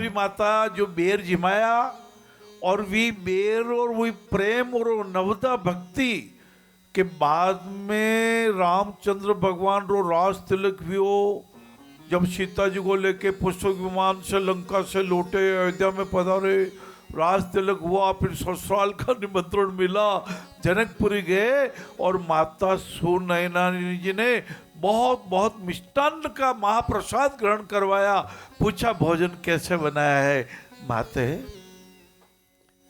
गौरी माता जो बेर जिमाया और वी बेर और वही प्रेम और नवदा भक्ति के बाद में रामचंद्र भगवान रो राज तिलक वियो जब सीता जी को लेके पुष्पक विमान से लंका से लौटे अयोध्या में पधारे राज तिलक हुआ फिर ससुराल का निमंत्रण मिला जनकपुरी गए और माता सुनैना जी ने बहुत बहुत मिष्टान्न का महाप्रसाद ग्रहण करवाया। पूछा भोजन कैसे बनाया है? माते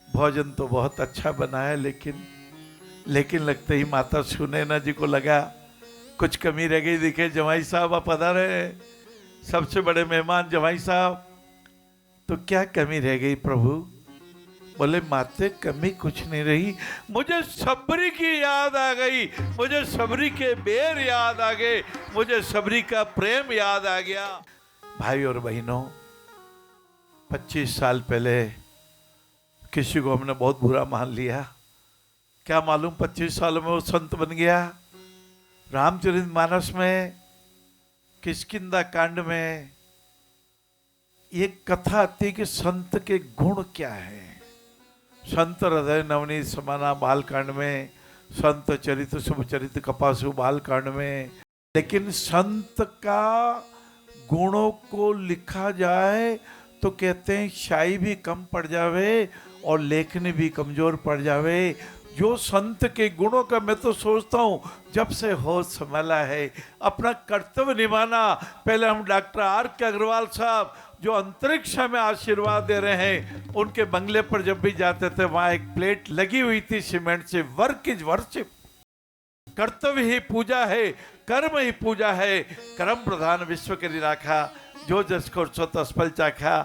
भोजन तो बहुत अच्छा बना है लेकिन लगते ही माता सुनैना जी को लगा कुछ कमी रह गई। दिखे जमाई साहब आप पधारे, सबसे बड़े मेहमान जमाई साहब, तो क्या कमी रह गई प्रभु? बोले माते कमी कुछ नहीं रही, मुझे सबरी की याद आ गई, मुझे सबरी के बेर याद आ गए, मुझे सबरी का प्रेम याद आ गया। भाई और बहनों, 25 साल पहले किसी को हमने बहुत बुरा मान लिया, क्या मालूम 25 सालों में वो संत बन गया। रामचरितमानस में किष्किंधा कांड में ये कथा आती कि संत के गुण क्या है। संत हृदय नवनीत समाना बालकांड में, संत चरित्र शुभ चरित्र कपासु बालकांड में। लेकिन संत का गुणों को लिखा जाए तो कहते हैं शाही भी कम पड़ जावे और लेखनी भी कमजोर पड़ जावे। जो संत के गुणों का मैं तो सोचता हूँ जब से होश संभाला है अपना कर्तव्य निभाना। पहले हम डॉक्टर आर के अग्रवाल साहब जो अंतरिक्ष में आशीर्वाद दे रहे हैं, उनके बंगले पर जब भी जाते थे वहां एक प्लेट लगी हुई थी सीमेंट से, वर्क इज वर्शिप, कर्तव्य ही पूजा है, कर्म ही पूजा है, कर्म प्रधान विश्व के राखा, जो जस को सो तस फल चाखा।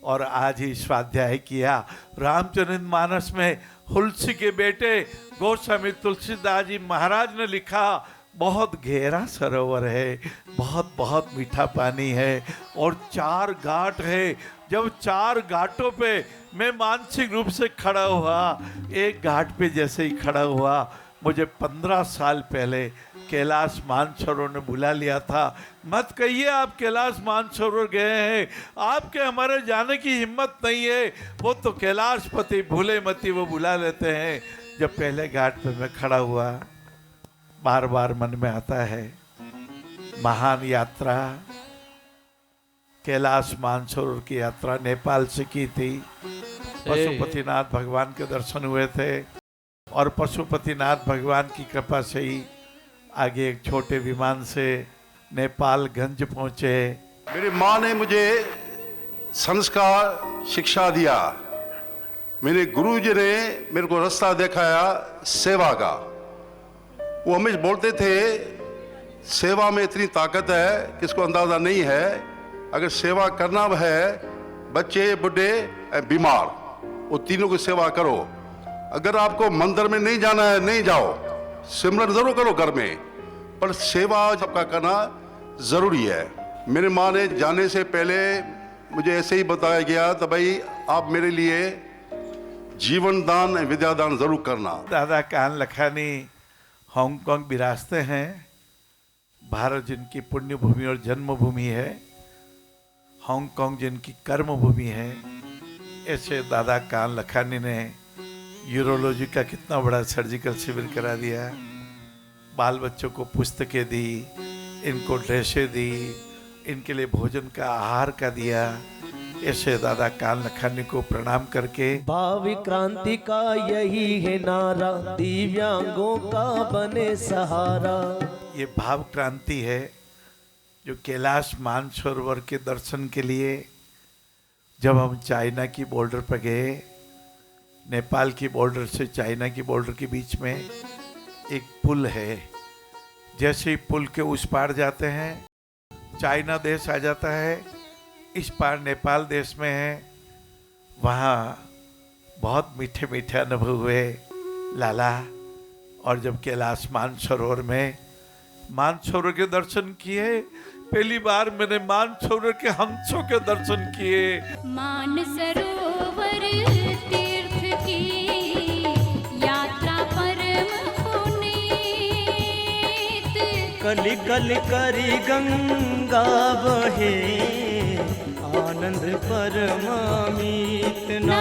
और आज ही स्वाध्याय किया। रामचरितमानस में तुलसी के बेटे गोस्वामी तुलसीदास जी महाराज ने लिखा, बहुत गहरा सरोवर है, बहुत बहुत मीठा पानी है और 4 घाट है। जब 4 घाटों पे मैं मानसिक रूप से खड़ा हुआ, एक घाट पे जैसे ही खड़ा हुआ, मुझे 15 साल पहले कैलाश मानसरोवर ने बुला लिया था। मत कहिए आप कैलाश मानसरोवर गए हैं, आपके हमारे जाने की हिम्मत नहीं है, वो तो कैलाशपति भूले मती वो बुला लेते हैं। जब पहले घाट पे मैं खड़ा हुआ, बार बार मन में आता है महान यात्रा, कैलाश मानसरोवर की यात्रा नेपाल से की थी। पशुपतिनाथ भगवान के दर्शन हुए थे और पशुपतिनाथ भगवान की कृपा से ही आगे एक छोटे विमान से नेपालगंज पहुंचे। मेरी माँ ने मुझे संस्कार शिक्षा दिया, मेरे गुरुजी ने मेरे को रास्ता दिखाया सेवा का। वो हमेशा बोलते थे सेवा में इतनी ताकत है किसको अंदाजा नहीं है। अगर सेवा करना है, बच्चे बुढ़े बीमार, वो तीनों की सेवा करो। अगर आपको मंदिर में नहीं जाना है नहीं जाओ, सिमरन जरूर करो घर में, पर सेवा सबका करना जरूरी है। मेरी माँ ने जाने से पहले मुझे ऐसे ही बताया गया तो भाई आप मेरे लिए जीवन दान विद्यादान जरूर करना। दादा कान लखानी हांगकांग विरासते हैं। भारत जिनकी पुण्य भूमि और जन्मभूमि है, हांगकांग जिनकी कर्म भूमि है, ऐसे दादा कान लखानी ने यूरोलॉजी का कितना बड़ा सर्जिकल शिविर करा दिया। बाल बच्चों को पुस्तकें दी, इनको ड्रेसें दी, इनके लिए भोजन का आहार का दिया। ऐसे दादा कान लखानी को प्रणाम करके भावी क्रांति का यही है नारा, दिव्यांगों का बने सहारा। ये भाव क्रांति है जो कैलाश मानसरोवर के दर्शन के लिए जब हम चाइना की बॉर्डर पर गए, नेपाल की बॉर्डर से चाइना की बॉर्डर के बीच में एक पुल है। जैसे ही पुल के उस पार जाते हैं चाइना देश आ जाता है, इस पार नेपाल देश में है। वहाँ बहुत मीठे मीठे अनुभव हुए लाला। और जब कैलाश मानसरोवर में मानसरोवर के दर्शन किए, पहली बार मैंने मानसरोवर के हंसों के दर्शन किए। मानसरोवर तीर्थ की यात्रा परम पुनीत, कली कली करी गंगा बहे, आनंद परमामीत ना